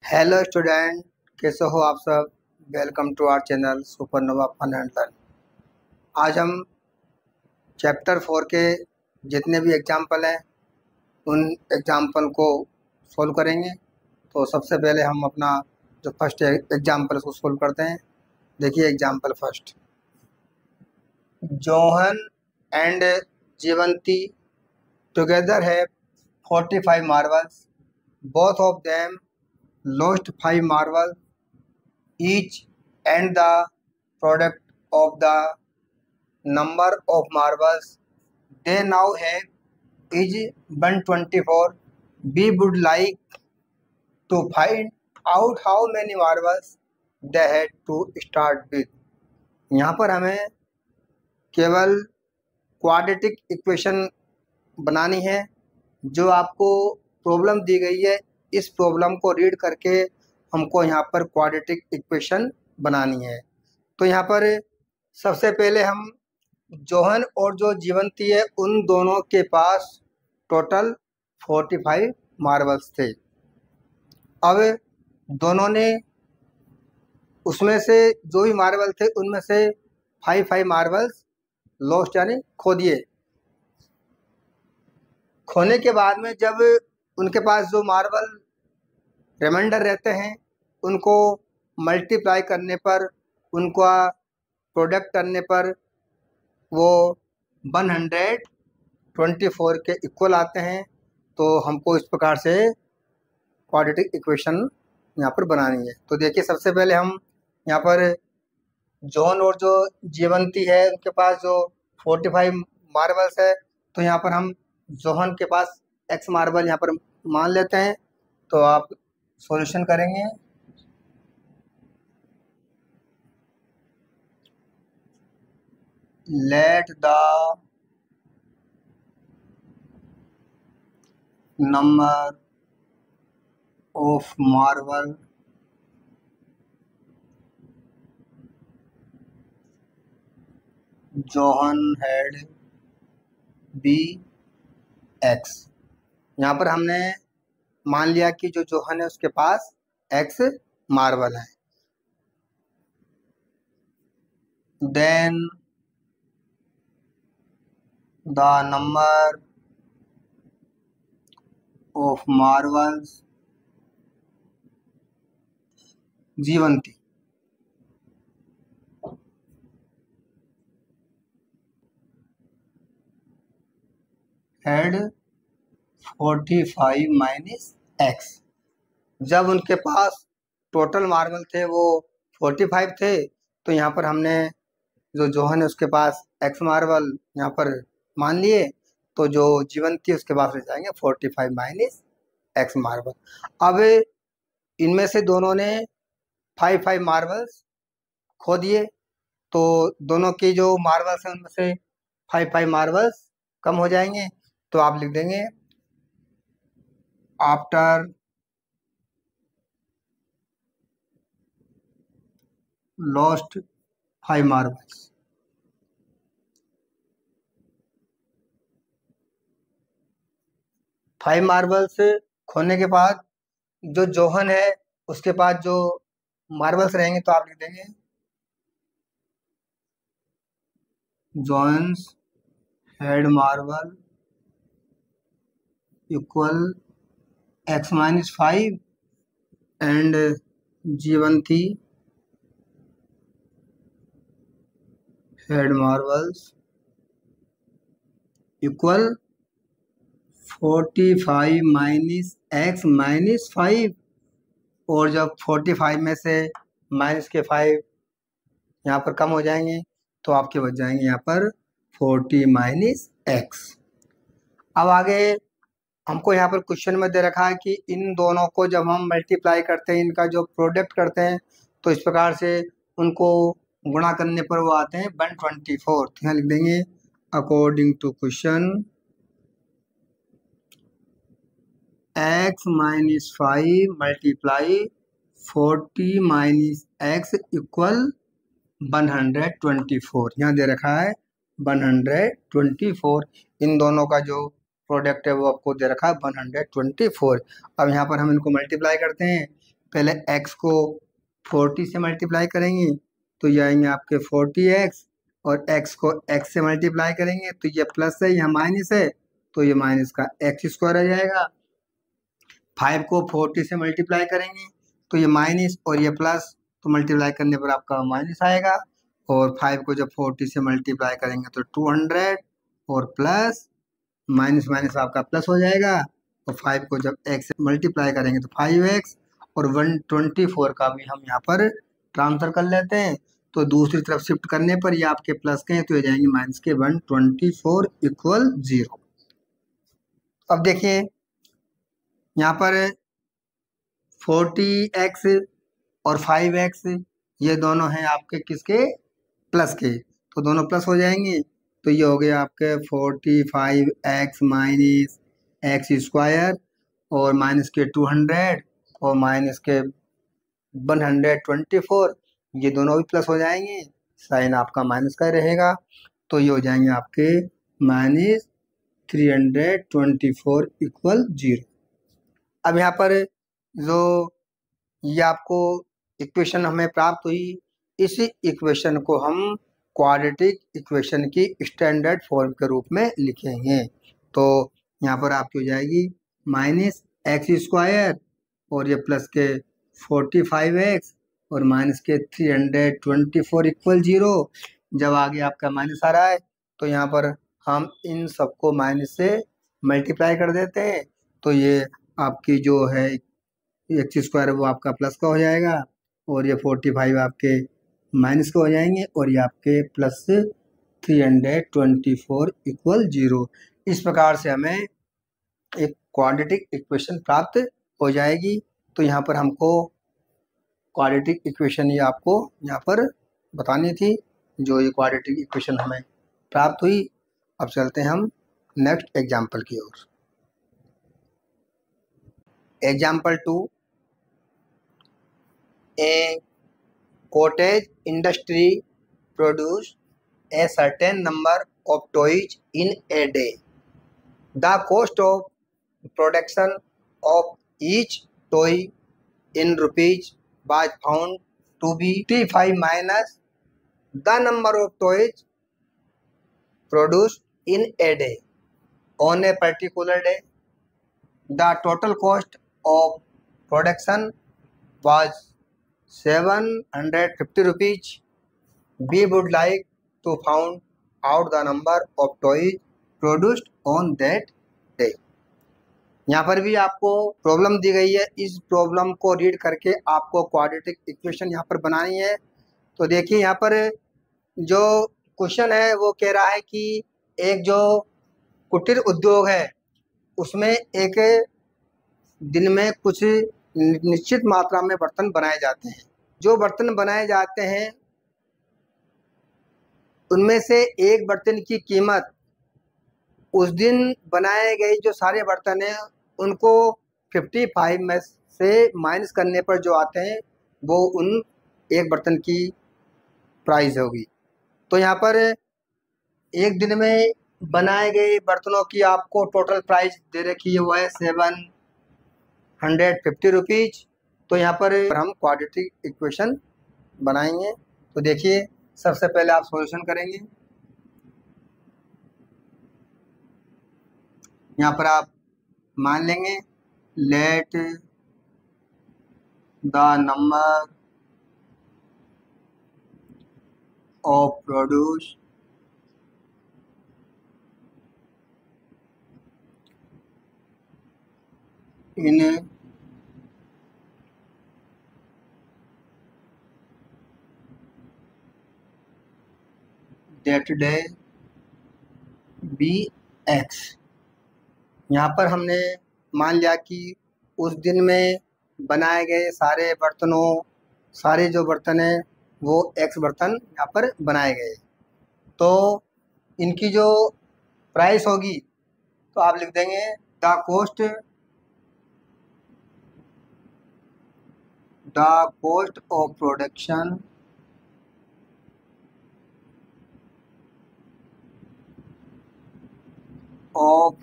Hello student, कैसे हो आप सब। Welcome to our channel supernova fun and learn. आज हम चैप्टर 4 के जितने भी एग्जाम्पल हैं उन एग्जाम्पल को सोल्व करेंगे। तो सबसे पहले हम अपना जो फर्स्ट एग्जाम्पल उसको सोल्व करते हैं। देखिए example first. John and Jeevanti together है 45 marbles. Both of them lost 5 marbles each, and the product of the number of marbles they now have is 124. We would like to find out how many marbles they had to start with. यहाँ पर हमें केवल quadratic equation बनानी है। जो आपको problem दी गई है इस प्रॉब्लम को रीड करके हमको यहाँ पर क्वाड्रेटिक इक्वेशन बनानी है। तो यहाँ पर सबसे पहले हम जोहन और जो जीवंती है उन दोनों के पास टोटल 45 मार्बल्स थे। अब दोनों ने उसमें से जो भी मार्बल थे उनमें से 5 मार्बल्स लॉस्ट यानी खो दिए। खोने के बाद में जब उनके पास जो मार्बल रिमाइंडर रहते हैं उनको मल्टीप्लाई करने पर, उनका प्रोडक्ट करने पर वो 124 के इक्वल आते हैं। तो हमको इस प्रकार से क्वाड्रेटिक इक्वेशन यहाँ पर बनानी है। तो देखिए सबसे पहले हम यहाँ पर जॉन और जो जीवंती है उनके पास जो 45 मार्बल्स है, तो यहाँ पर हम जोहन के पास x मार्बल यहाँ पर मान लेते हैं। तो आप सॉल्यूशन करेंगे। Let the number of marble John had be x। यहाँ पर हमने मान लिया कि जो जोहन है उसके पास x मार्बल है। Then the number of marbles Jeevanti had 45 minus x। जब उनके पास टोटल मार्बल थे वो 45 थे, तो यहाँ पर हमने जो जोहन है उसके पास x मार्बल यहाँ पर मान लिए। तो जो जीवंती उसके पास रह जाएंगे 45 माइनस x मार्बल। अब इनमें से दोनों ने 5 मार्बल्स खो दिए। तो दोनों की जो मार्बल्स हैं उनमें से 5 मार्बल्स कम हो जाएंगे। तो आप लिख देंगे after lost 5 marbles. Five marbles खोने के बाद जो जोहन है उसके पास जो मार्बल्स रहेंगे, तो आप लिख देंगे John's had marble equal x minus 5 and Jeevanti had marbles equal 45 minus x minus 5। और जब 45 में से माइनस के 5 यहाँ पर कम हो जाएंगे तो आपके बच जाएंगे यहाँ पर 40 माइनस x। अब आगे हमको यहाँ पर क्वेश्चन में दे रखा है कि इन दोनों को जब हम मल्टीप्लाई करते हैं, इनका जो प्रोडक्ट करते हैं, तो इस प्रकार से उनको गुणा करने पर वो आते हैं 124। तो यहाँ लिख देंगे according to question x minus 5 multiply 40 minus x equal 124। यहाँ दे रखा है 124। इन दोनों का जो प्रोडक्ट है वो आपको दे रखा है 124। अब यहाँ पर हम इनको मल्टीप्लाई करते हैं। पहले x को 40 से मल्टीप्लाई करेंगे तो ये आएंगे आपके 40x, और x को x से मल्टीप्लाई करेंगे तो ये प्लस है, यहाँ माइनस है, तो ये माइनस का x स्क्वायर आ जाएगा। 5 को 40 से मल्टीप्लाई करेंगे तो ये माइनस और ये प्लस, तो मल्टीप्लाई करने पर आपका माइनस आएगा। और 5 को जब 40 से मल्टीप्लाई करेंगे तो 200, और प्लस माइनस माइनस आपका प्लस हो जाएगा। और 5 को जब x से मल्टीप्लाई करेंगे तो 5x, और 124 का भी हम यहाँ पर ट्रांसफर कर लेते हैं, तो दूसरी तरफ शिफ्ट करने पर ये आपके प्लस के हैं तो ये जाएंगे माइनस के 124 इक्वल 0। अब देखिए यहाँ पर 40x और 5x ये दोनों हैं आपके किसके, प्लस के, तो दोनों प्लस हो जाएंगे। तो ये हो गया आपके 45x माइनस एक्स स्क्वायर, और माइनस के 200 और माइनस के 124, ये दोनों भी प्लस हो जाएंगे, साइन आपका माइनस का रहेगा, तो ये हो जाएंगे आपके माइनस 324 इक्वल 0। अब यहाँ पर जो ये आपको इक्वेशन हमें प्राप्त हुई, इस इक्वेशन को हम क्वाड्रेटिक इक्वेशन की स्टैंडर्ड फॉर्म के रूप में लिखेंगे। तो यहाँ पर आपकी हो जाएगी माइनस एक्स स्क्वायर, और ये प्लस के 45x और माइनस के 324 इक्वल 0। जब आगे आपका माइनस आ रहा है तो यहाँ पर हम इन सबको माइनस से मल्टीप्लाई कर देते हैं, तो ये आपकी जो है एक्स स्क्वायर वो आपका प्लस का हो जाएगा, और ये 45 आपके माइनस के हो जाएंगे, और ये आपके प्लस 324 इक्वल 0। इस प्रकार से हमें एक क्वाड्रेटिक इक्वेशन प्राप्त हो जाएगी। तो यहाँ पर हमको क्वाड्रेटिक इक्वेशन ये आपको यहाँ पर बतानी थी, जो ये क्वाड्रेटिक इक्वेशन हमें प्राप्त हुई। अब चलते हैं हम नेक्स्ट एग्जाम्पल की ओर। Example 2, a cottage industry produce a certain number of toys in a day. The cost of production of each toy in rupees was found to be 55 minus the number of toys produced in a day on a particular day. The total cost of production was 750 rupees. We would like to find out the number of toys produced on that day. यहाँ पर भी आपको problem दी गई है, इस problem को read करके आपको क्वाड्रेटिक इक्वेशन यहाँ पर बनानी है। तो देखिए यहाँ पर जो क्वेश्चन है वो कह रहा है कि एक जो कुटीर उद्योग है उसमें एक दिन में कुछ निश्चित मात्रा में बर्तन बनाए जाते हैं। जो बर्तन बनाए जाते हैं उनमें से एक बर्तन की कीमत उस दिन बनाए गए जो सारे बर्तन हैं उनको 55 में से माइनस करने पर जो आते हैं वो उन एक बर्तन की प्राइस होगी। तो यहाँ पर एक दिन में बनाए गए बर्तनों की आपको टोटल प्राइस दे रखी है, वो है 750 रुपीज। तो यहाँ पर हम क्वाड्रेटिक इक्वेशन बनाएंगे। तो देखिए सबसे पहले आप सॉल्यूशन करेंगे। यहाँ पर आप मान लेंगे let the number of produce in that day be x. यहाँ पर हमने मान लिया कि उस दिन में बनाए गए सारे बर्तनों, सारे जो बर्तन हैं वो एक्स बर्तन यहाँ पर बनाए गए, तो इनकी जो प्राइस होगी तो आप लिख देंगे the cost of production of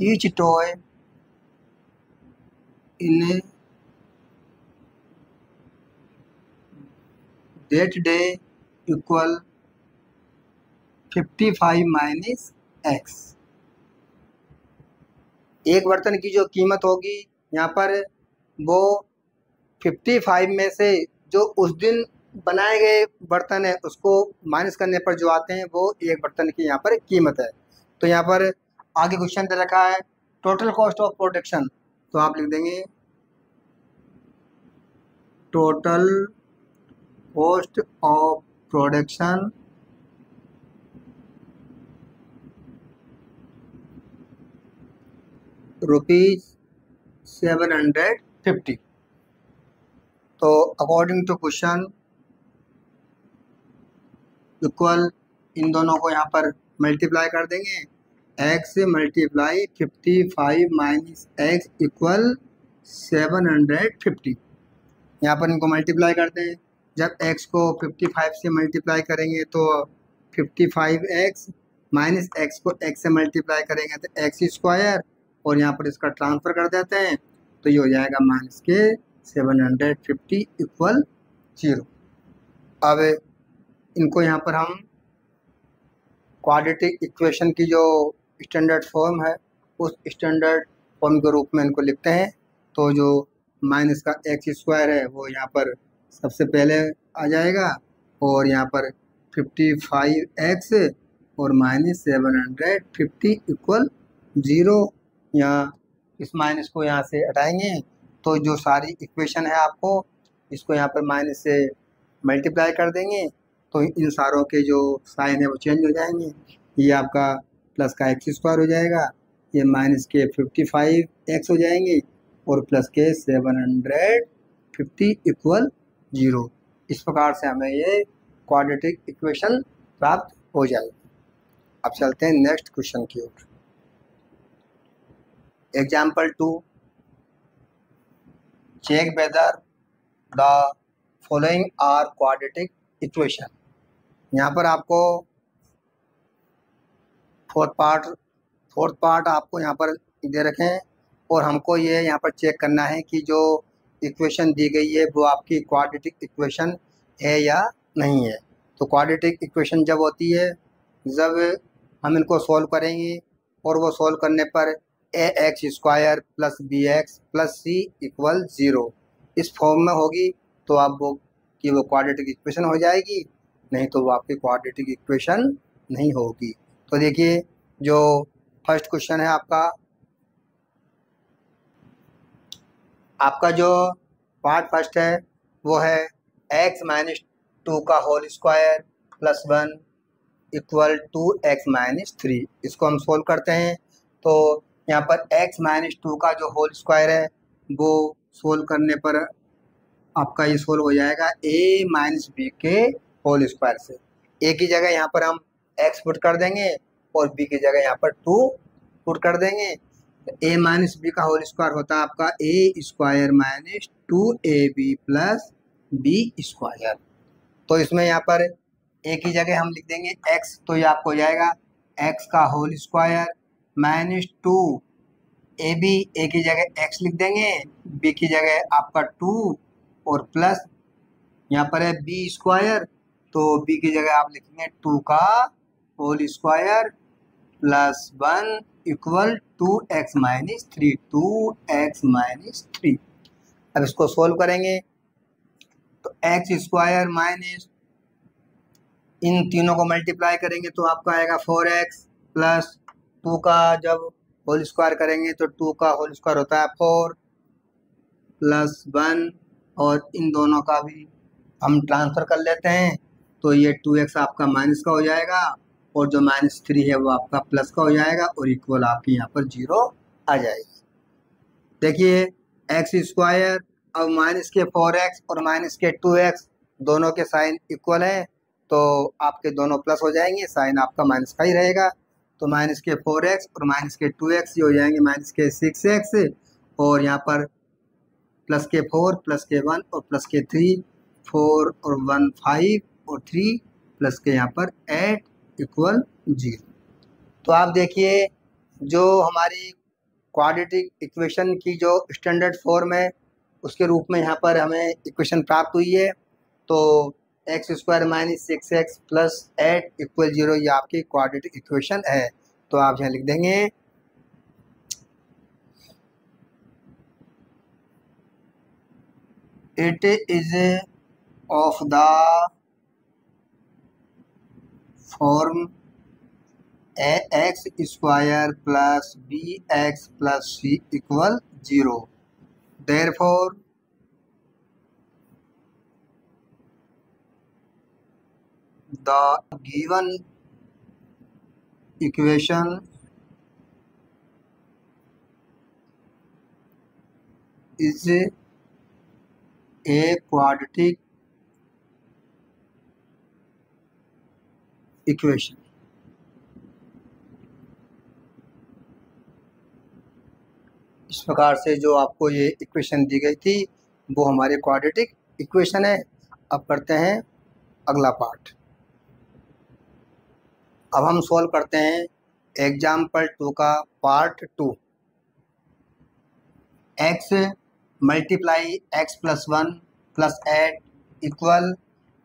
each toy in that day equal 55 minus x. एक बर्तन की जो कीमत होगी यहाँ पर वो 55 में से जो उस दिन बनाए गए बर्तन है उसको माइनस करने पर जो आते हैं वो एक बर्तन की यहाँ पर कीमत है। तो यहाँ पर आगे क्वेश्चन दे रखा है टोटल कॉस्ट ऑफ प्रोडक्शन, तो आप लिख देंगे टोटल कॉस्ट ऑफ प्रोडक्शन ₹750। तो अकॉर्डिंग टू क्वेश्चन इक्वल इन दोनों को यहाँ पर मल्टीप्लाई कर देंगे, x multiply 55 minus x equal 750। यहाँ पर इनको मल्टीप्लाई करते हैं, जब x को 55 से मल्टीप्लाई करेंगे तो 55x माइनस एक्स को x से मल्टीप्लाई करेंगे तो एक्स स्क्वायर, और यहाँ पर इसका ट्रांसफ़र कर देते हैं तो ये हो जाएगा माइनस के 750 इक्वल 0। अब इनको यहाँ पर हम क्वाड्रेटिक इक्वेशन की जो स्टैंडर्ड फॉर्म है उस स्टैंडर्ड फॉर्म के रूप में इनको लिखते हैं। तो जो माइनस का एक्स स्क्वायर है वो यहाँ पर सबसे पहले आ जाएगा, और यहाँ पर 55x और माइनस 750 इक्वल 0। यहाँ इस माइनस को यहाँ से हटाएंगे तो जो सारी इक्वेशन है आपको इसको यहाँ पर माइनस से मल्टीप्लाई कर देंगे तो इन सारों के जो साइन है वो चेंज हो जाएंगे। ये आपका प्लस का एक्स स्क्वायर हो जाएगा, ये माइनस के 55x हो जाएंगे और प्लस के 750 इक्वल 0। इस प्रकार से हमें ये क्वाड्रेटिक इक्वेशन प्राप्त हो जाएगी। अब चलते हैं नेक्स्ट क्वेश्चन की ओर। Example 2, check whether the following are quadratic equation. यहाँ पर आपको फोर्थ पार्ट आपको यहाँ पर दे रखे हैं और हमको ये यहाँ पर चेक करना है कि जो इक्वेशन दी गई है वो आपकी क्वाड्रेटिक इक्वेशन है या नहीं है। तो क्वाड्रेटिक इक्वेशन जब होती है जब हम इनको सॉल्व करेंगे और वो सॉल्व करने पर ax square plus bx plus c equal 0 इस फॉर्म में होगी तो आप वो क्वाड्रेटिक इक्वेशन हो जाएगी, नहीं तो वो आपकी क्वाड्रेटिक इक्वेशन नहीं होगी। तो देखिए जो फर्स्ट क्वेश्चन है आपका जो पार्ट फर्स्ट है वो है x माइनस 2 का whole square plus 1 equal 2x minus 3। इसको हम सोल्व करते हैं तो यहाँ पर x माइनस 2 का जो होल स्क्वायर है वो सोल्व करने पर आपका ये सोल्व हो जाएगा a माइनस बी के होल स्क्वायर से। a की जगह यहाँ पर हम x पुट कर देंगे और b की जगह यहाँ पर 2 पुट कर देंगे। a माइनस बी का होल स्क्वायर होता है आपका a square minus 2ab plus b square. तो इसमें यहाँ पर a की जगह हम लिख देंगे x, तो ये आपको हो जाएगा x का whole square minus 2 ab, a की जगह x लिख देंगे, b की जगह आपका 2 और प्लस यहाँ पर है b स्क्वायर, तो b की जगह आप लिखेंगे 2 का whole square plus 1 equal 2x minus 3, 2x minus 3। अब इसको सोल्व करेंगे तो x स्क्वायर माइनस इन तीनों को मल्टीप्लाई करेंगे तो आपका आएगा 4x प्लस 2 का जब होल स्क्वायर करेंगे तो 2 का होल स्क्वायर होता है 4 प्लस 1, और इन दोनों का भी हम ट्रांसफ़र कर लेते हैं तो ये 2x आपका माइनस का हो जाएगा और जो माइनस 3 है वो आपका प्लस का हो जाएगा और इक्वल आपकी यहाँ पर 0 आ जाएगी। देखिए एक्स स्क्वायर अब माइनस के 4x और माइनस के 2x दोनों के साइन इक्वल हैं तो आपके दोनों प्लस हो जाएंगे, साइन आपका माइनस का ही रहेगा। तो माइनस के 4x और माइनस के 2x ये हो जाएंगे माइनस के 6x, और यहाँ पर प्लस के 4 प्लस के 1 और प्लस के 3, 4 और 1 5 और 3 प्लस के यहाँ पर 8 इक्वल 0। तो आप देखिए जो हमारी क्वाड्रेटिक इक्वेशन की जो स्टैंडर्ड फॉर्म है उसके रूप में यहाँ पर हमें इक्वेशन प्राप्त हुई है। तो x square minus 6x plus 8 equal 0 ये आपकी क्वाड्रेटिक इक्वेशन है। तो आप यहाँ लिख देंगे it is of the form x square plus b x plus c equal 0। Therefore the given equation is a quadratic equation। इस प्रकार से जो आपको ये इक्वेशन दी गई थी वो हमारे क्वाड्रेटिक इक्वेशन है। अब करते हैं अगला पार्ट। अब हम सॉल्व करते हैं एग्जाम्पल 2 का part 2। X multiply x plus 1 plus 8 equal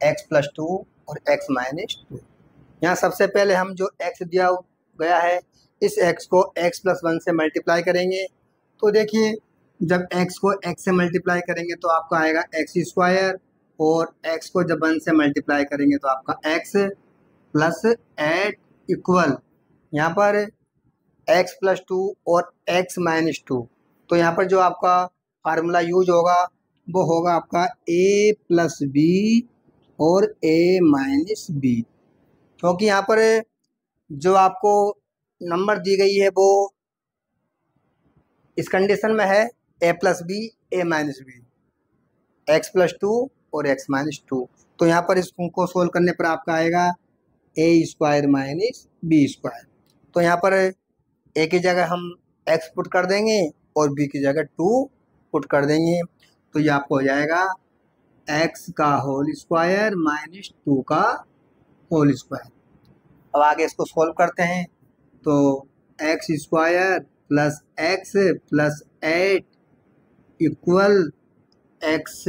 x plus 2 और एक्स माइनस 2। यहाँ सबसे पहले हम जो एक्स दिया गया है इस एक्स को एक्स प्लस 1 से मल्टीप्लाई करेंगे। तो देखिए जब एक्स को एक्स से मल्टीप्लाई करेंगे तो आपका आएगा एक्स स्क्वायर, और एक्स को जब 1 से मल्टीप्लाई करेंगे तो आपका एक्स प्लस 8 इक्वल यहाँ पर एक्स प्लस 2 और एक्स माइनस 2। तो यहाँ पर जो आपका फार्मूला यूज होगा वो होगा आपका ए प्लस बी और ए माइनस बी, क्योंकि यहाँ पर जो आपको नंबर दी गई है वो इस कंडीशन में है ए प्लस बी ए माइनस बी, एक्स प्लस 2 और एक्स माइनस 2। तो यहाँ पर इसको सोल्व करने पर आपका आएगा ए स्क्वायर माइनस बी स्क्वायर। तो यहाँ पर ए की जगह हम एक्स पुट कर देंगे और बी की जगह 2 पुट कर देंगे। तो ये आपको हो जाएगा एक्स का होल स्क्वायर माइनस 2 का होल स्क्वायर। अब आगे इसको सोल्व करते हैं। तो x square plus x plus 8 equal x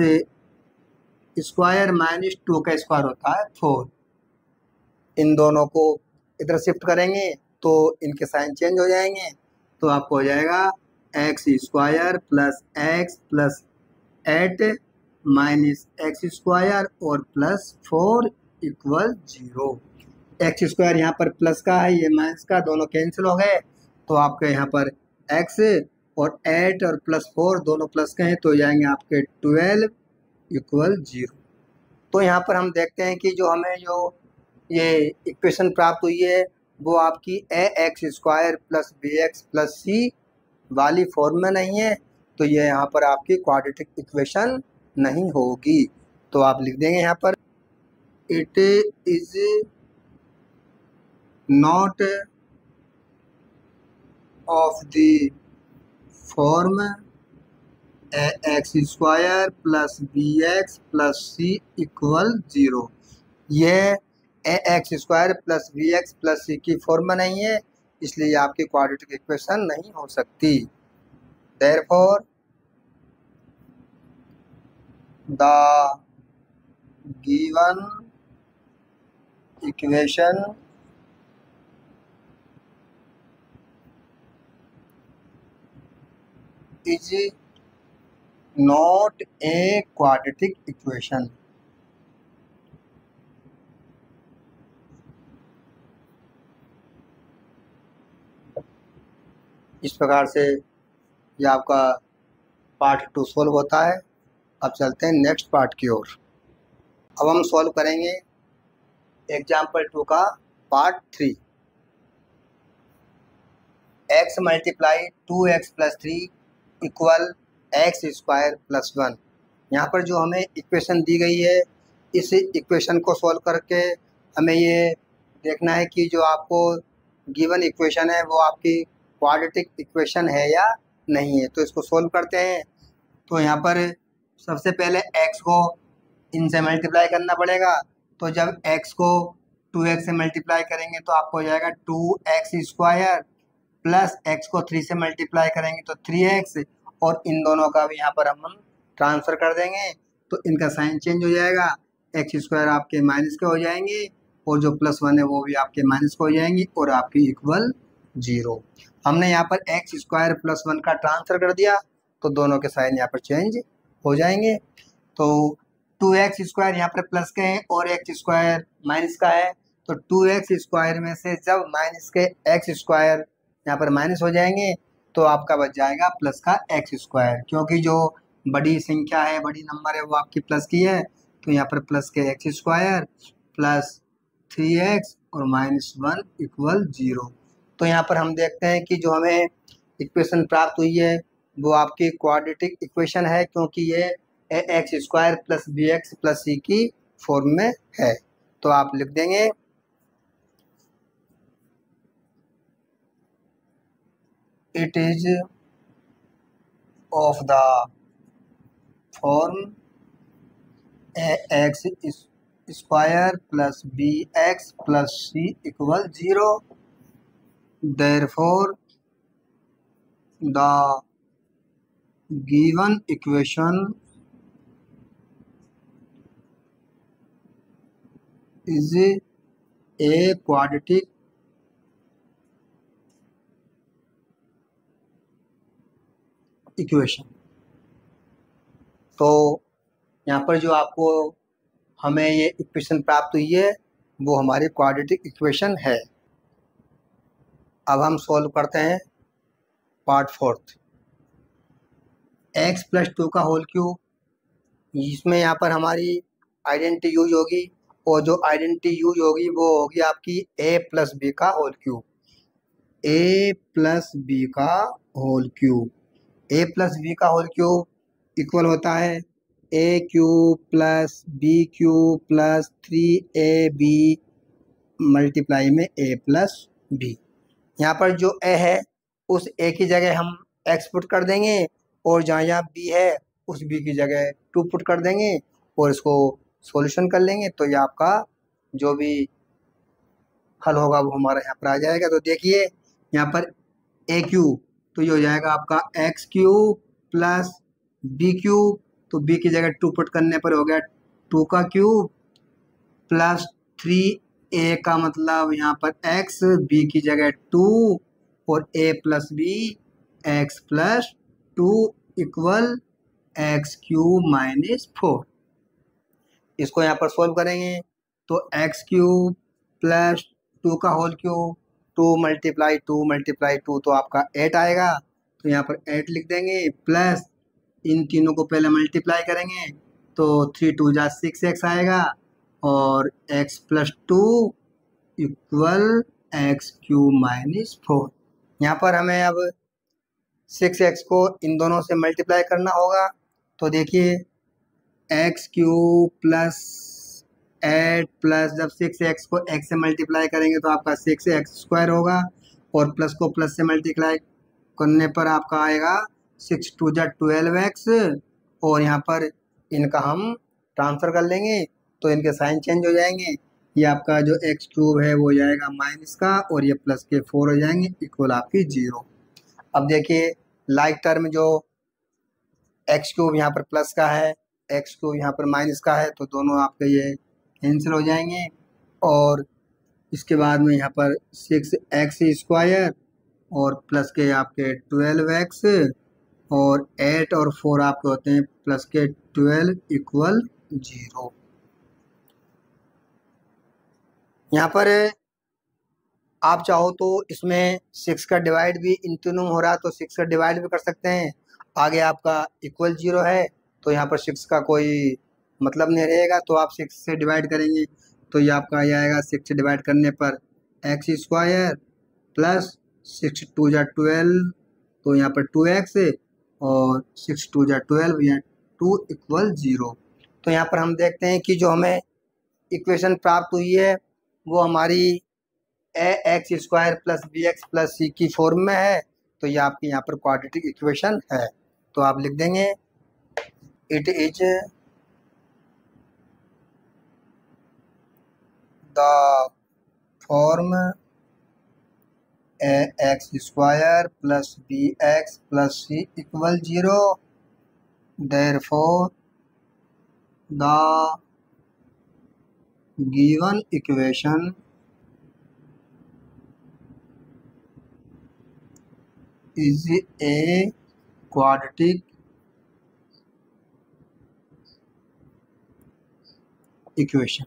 square minus 2 का स्क्वायर होता है 4। इन दोनों को इधर शिफ्ट करेंगे तो इनके साइन चेंज हो जाएंगे। तो आपको हो जाएगा x square plus 8 minus x square और प्लस 4 इक्वल 0। एक्स स्क्वायर यहाँ पर प्लस का है, ये माइनस का, दोनों कैंसिल हो गए। तो आपके यहाँ पर एक्स और 8 और प्लस 4 दोनों प्लस के हैं तो जाएंगे आपके 12 इक्वल 0। तो यहाँ पर हम देखते हैं कि जो हमें जो ये इक्वेशन प्राप्त हुई है वो आपकी a x square plus b x plus c वाली फॉर्म में नहीं है। तो ये यहाँ पर आपकी क्वाड्रेटिक इक्वेशन नहीं होगी। तो आप लिख देंगे यहाँ पर it is not of the form a x square plus b x plus c equal 0। यह a x square plus b x plus c की फॉर्म नहीं है, इसलिए आपकी क्वाड्रेटिक इक्वेशन नहीं हो सकती। Therefore the given equation is not a quadratic equation. इस प्रकार से ये आपका पार्ट 2 सॉल्व होता है। अब चलते हैं नेक्स्ट पार्ट की ओर। अब हम सॉल्व करेंगे एग्जाम्पल 2 का part 3। X multiply 2x plus 3 equal x square plus 1। यहाँ पर जो हमें इक्वेशन दी गई है इस इक्वेशन को सॉल्व करके हमें ये देखना है कि जो आपको गिवन इक्वेशन है वो आपकी क्वाड्रेटिक इक्वेशन है या नहीं है। तो इसको सॉल्व करते हैं। तो यहाँ पर सबसे पहले x को इनसे मल्टीप्लाई करना पड़ेगा। तो जब x को 2x से मल्टीप्लाई करेंगे तो आपको हो जाएगा 2x स्क्वायर प्लस एक्स को 3 से मल्टीप्लाई करेंगे तो 3x, और इन दोनों का भी यहाँ पर हम ट्रांसफर कर देंगे तो इनका साइन चेंज हो जाएगा, एक्स स्क्वायर आपके माइनस के हो जाएंगे और जो +1 है वो भी आपके माइनस के हो जाएंगे और आपकी इक्वल 0। हमने यहाँ पर एक्स स्क्वायर +1 का ट्रांसफर कर दिया तो दोनों के साइन यहाँ पर चेंज हो जाएंगे। तो 2x स्क्वायर यहाँ पर प्लस के हैं और एक्स स्क्वायर माइनस का है, तो 2x स्क्वायर में से जब माइनस के एक्स स्क्वायर यहाँ पर माइनस हो जाएंगे तो आपका बच जाएगा प्लस का एक्स स्क्वायर, क्योंकि जो बड़ी संख्या है, बड़ी नंबर है, वो आपकी प्लस की है, तो यहाँ पर प्लस के एक्स स्क्वायर प्लस 3x और -1 इक्वल 0। तो यहाँ पर हम देखते हैं कि जो हमें इक्वेशन प्राप्त हुई है वो आपकी क्वाड्रेटिक इक्वेशन है, क्योंकि ये x square plus b x plus c की फॉर्म में है। तो आप लिख देंगे it is of the form x square plus b x plus c equal 0, therefore the given equation is a quadratic equation. तो यहाँ पर जो आपको हमें ये इक्वेशन प्राप्त हुई है वो हमारी क्वाड्रेटिक इक्वेशन है। अब हम सॉल्व करते हैं पार्ट 4, x + 2 का होल क्यूब। इसमें यहाँ पर हमारी आइडेंटिटी यूज होगी और जो आइडेंटिटी यूज होगी वो होगी आपकी a + b का होल क्यूब। a + b का होल क्यूब, a + b का होल क्यूब इक्वल होता है a³ + b³ + 3ab मल्टीप्लाई में a + b। यहाँ पर जो a है उस a की जगह हम x पुट कर देंगे और जहाँ यहाँ b है उस b की जगह 2 पुट कर देंगे और इसको सॉल्यूशन कर लेंगे तो ये आपका जो भी हल होगा वो हमारा यहाँ पर आ जाएगा। तो देखिए यहाँ पर a³ तो ये हो जाएगा आपका x³ + b³, तो b की जगह 2 पुट करने पर हो गया 2 का क्यूब प्लस 3a का मतलब यहाँ पर x, b की जगह 2 और a + b x + 2 equal x³ - 4। इसको यहाँ पर सॉल्व करेंगे तो x³ + 2 का होल क्यूब 2 × 2 × 2 तो आपका 8 आएगा, तो यहाँ पर 8 लिख देंगे प्लस इन तीनों को पहले मल्टीप्लाई करेंगे तो 3 × 2 = 6x आएगा और x + 2 इक्वल x³ - 4। यहाँ पर हमें अब 6x को इन दोनों से मल्टीप्लाई करना होगा। तो देखिए x³ + 8 प्लस जब 6x को x से मल्टीप्लाई करेंगे तो आपका 6x² होगा और प्लस को प्लस से मल्टीप्लाई करने पर आपका आएगा 6 × 2 = 12x और यहाँ पर इनका हम ट्रांसफ़र कर लेंगे तो इनके साइन चेंज हो जाएंगे। ये आपका जो x³ है वो हो जाएगा माइनस का और ये प्लस के 4 हो जाएंगे इक्वल आपकी 0। अब देखिए लाइक टर्म जो x³ यहाँ पर प्लस का है, x³ यहाँ पर माइनस का है, तो दोनों आपके ये कैंसिल हो जाएंगे और इसके बाद में यहाँ पर 6x² और प्लस के आपके 12x और 8 और 4 आपके होते हैं प्लस के 12 इक्वल 0। यहाँ पर आप चाहो तो इसमें 6 का डिवाइड भी इन तीनों हो रहा तो 6 का डिवाइड भी कर सकते हैं। आगे आपका इक्वल 0 है तो यहाँ पर 6 का कोई मतलब नहीं रहेगा, तो आप 6 से डिवाइड करेंगे तो ये आपका आ जाएगा 6 से डिवाइड करने पर x² प्लस 6 × 2 = 12 तो यहाँ पर 2x और 6 × 2 = 12 या 2 इक्वल 0। तो यहाँ पर हम देखते हैं कि जो हमें इक्वेशन प्राप्त हुई है वो हमारी ax² + bx + c की फॉर्म में है, तो ये आपकी यहाँ पर क्वाड्रेटिक इक्वेशन है। तो आप लिख देंगे it is the form ax square plus bx plus c equal 0. Therefore, the given equation is a quadratic equation.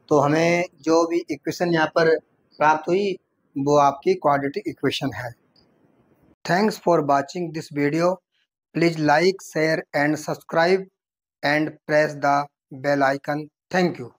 तो हमें जो भी इक्वेशन यहाँ पर प्राप्त हुई वो आपकी क्वाड्रेटिक इक्वेशन है। Thanks for watching this video. Please like, share and subscribe and press the bell icon. Thank you.